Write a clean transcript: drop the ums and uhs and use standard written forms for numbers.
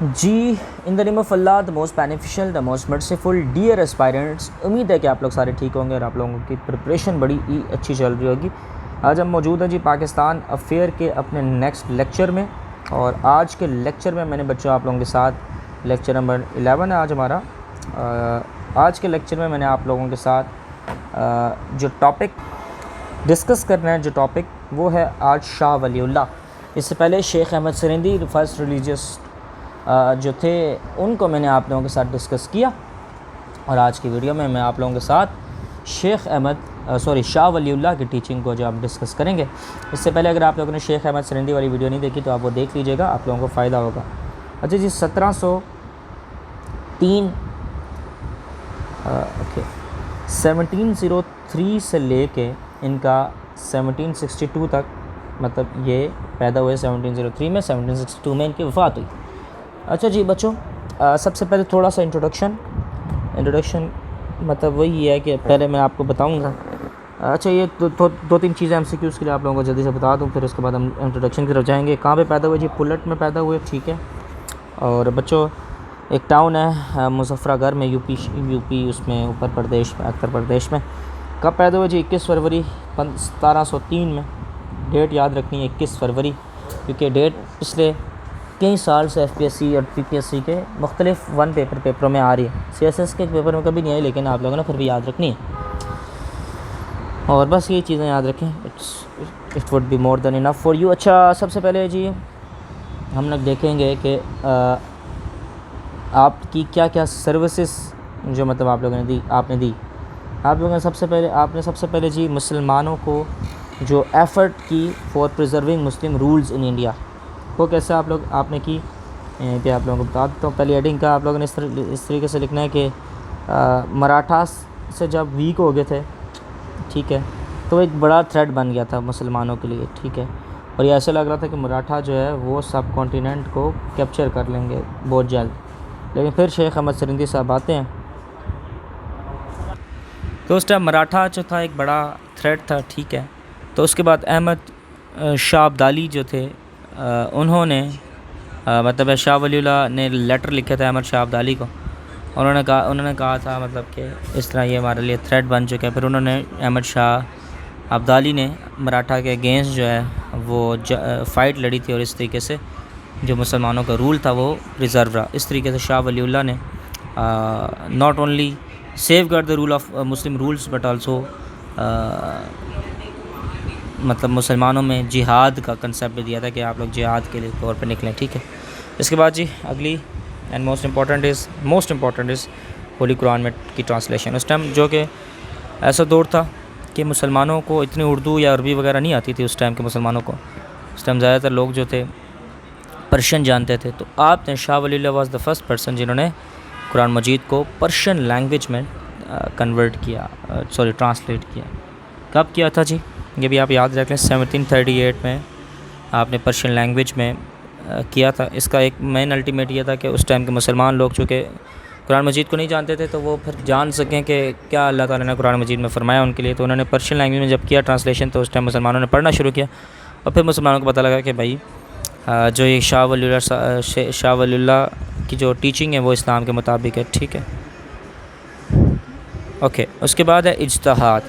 G in the name of Allah the most beneficial the most merciful dear aspirants, امید ہے کہ آپ لوگ سارے ٹھیک ہوں گے اور آپ لوگوں کی پریپریشن بڑی ہی اچھی چل رہی ہوگی۔ آج ہم موجود ہیں جی پاکستان افیئر کے اپنے نیکسٹ لیکچر میں، اور آج کے لیکچر میں نے بچوں آپ لوگوں کے ساتھ لیکچر نمبر 11 ہے آج ہمارا۔ آج کے لیکچر میں نے آپ لوگوں کے ساتھ جو ٹاپک ڈسکس کرنا ہے، جو ٹاپک وہ ہے آج شاہ ولی اللہ۔ اس سے پہلے شیخ احمد سرندی فرسٹ ریلیجیس جو تھے ان کو میں نے آپ لوگوں کے ساتھ ڈسکس کیا، اور آج کی ویڈیو میں آپ لوگوں کے ساتھ شاہ ولی اللہ کی ٹیچنگ کو جو آپ ڈسکس کریں گے۔ اس سے پہلے اگر آپ لوگوں نے شیخ احمد سرندی والی ویڈیو نہیں دیکھی تو آپ وہ دیکھ لیجئے گا، آپ لوگوں کو فائدہ ہوگا۔ اچھا جی 1703 سے لے کے ان کا 1762 تک، مطلب یہ پیدا ہوئے 1703 میں، 1762 میں ان کی وفات ہوئی۔ اچھا جی بچوں، سب سے پہلے تھوڑا سا انٹروڈکشن مطلب وہی ہے کہ پہلے میں آپ کو بتاؤں گا۔ اچھا یہ دو تین چیزیں ایم سی کیو اس کے لیے آپ لوگوں کو جلدی سے بتا دوں، پھر اس کے بعد ہم انٹروڈکشن کی طرف جائیں گے۔ کہاں پہ پیدا ہوئے جی؟ پلٹ میں پیدا ہوئے، ٹھیک ہے۔ اور بچوں ایک ٹاؤن ہے مظفرہ گڑھ میں، یو پی اس میں اتر پردیش میں۔ کب پیدا ہوئے جی؟ 21 فروری 1703 میں۔ ڈیٹ یاد رکھنی ہے 21 فروری، کیونکہ ڈیٹ پچھلے کئی سال سے ایف پی ایس سی اور پی پی ایس سی کے مختلف پیپروں میں آ رہی ہے۔ سی ایس ایس کے پیپر میں کبھی نہیں آئی، لیکن آپ لوگوں نے پھر بھی یاد رکھنی ہے، اور بس یہ چیزیں یاد رکھیں، it would be more than enough for you. اچھا سب سے پہلے جی ہم لوگ دیکھیں گے کہ آپ کی کیا کیا سروسز جو مطلب آپ لوگوں نے دی۔ آپ لوگوں نے سب سے پہلے جی مسلمانوں کو جو ایفرٹ کی for preserving Muslim rules in India, وہ کیسے آپ نے کی کہ آپ لوگوں کو بتا دیتا ہوں۔ پہلی ایڈنگ کا آپ لوگوں نے اس طریقے سے لکھنا ہے کہ مراٹھاس سے جب ویک ہو گئے تھے، ٹھیک ہے، تو ایک بڑا تھریٹ بن گیا تھا مسلمانوں کے لیے، ٹھیک ہے، اور یہ ایسا لگ رہا تھا کہ مراٹھا جو ہے وہ سب کانٹیننٹ کو کیپچر کر لیں گے بہت جلد۔ لیکن پھر شیخ احمد سرندی صاحب آتے ہیں، تو اس ٹائم مراٹھا جو تھا ایک بڑا تھریٹ تھا، ٹھیک ہے۔ تو اس کے بعد احمد شاہ ابدالی جو تھے، انہوں نے مطلب شاہ ولی اللہ نے لیٹر لکھا تھا احمد شاہ ابدالی کو، انہوں نے کہا تھا مطلب کہ اس طرح یہ ہمارے لیے تھریٹ بن چکا ہے۔ پھر انہوں نے احمد شاہ ابدالی نے مراٹھا کے اگینسٹ جو ہے وہ فائٹ لڑی تھی، اور اس طریقے سے جو مسلمانوں کا رول تھا وہ ریزرو رہا۔ اس طریقے سے شاہ ولی اللہ نے not only safeguard the rule of Muslim rulers but also مطلب مسلمانوں میں جہاد کا کنسیپٹ بھی دیا تھا کہ آپ لوگ جہاد کے لیے طور پہ نکلیں، ٹھیک ہے۔ اس کے بعد جی اگلی and most important is holy Quran میں کی ٹرانسلیشن۔ اس ٹائم جو کہ ایسا دور تھا کہ مسلمانوں کو اتنی اردو یا عربی وغیرہ نہیں آتی تھی، اس ٹائم کے مسلمانوں کو، اس ٹائم زیادہ تر لوگ جو تھے پرشین جانتے تھے۔ تو آپ نے شاہ ولی اللہ واز دا فرسٹ پرسن جنہوں نے قرآن مجید کو پرشین لینگویج میں ٹرانسلیٹ کیا۔ کب کیا تھا جی؟ یہ بھی آپ یاد رکھ لیں، 1738 میں آپ نے پرشین لینگویج میں کیا تھا۔ اس کا ایک مین الٹیمیٹ یہ تھا کہ اس ٹائم کے مسلمان لوگ چونکہ قرآن مجید کو نہیں جانتے تھے، تو وہ پھر جان سکیں کہ کیا اللہ تعالیٰ نے قرآن مجید میں فرمایا ان کے لیے۔ تو انہوں نے پرشین لینگویج میں جب کیا ٹرانسلیشن، تو اس ٹائم مسلمانوں نے پڑھنا شروع کیا، اور پھر مسلمانوں کو پتہ لگا کہ بھائی جو یہ شاہ ولی اللہ کی جو ٹیچنگ ہے وہ اسلام کے مطابق ہے، ٹھیک ہے، اوکے۔ اس کے بعد ہے اجتہاد۔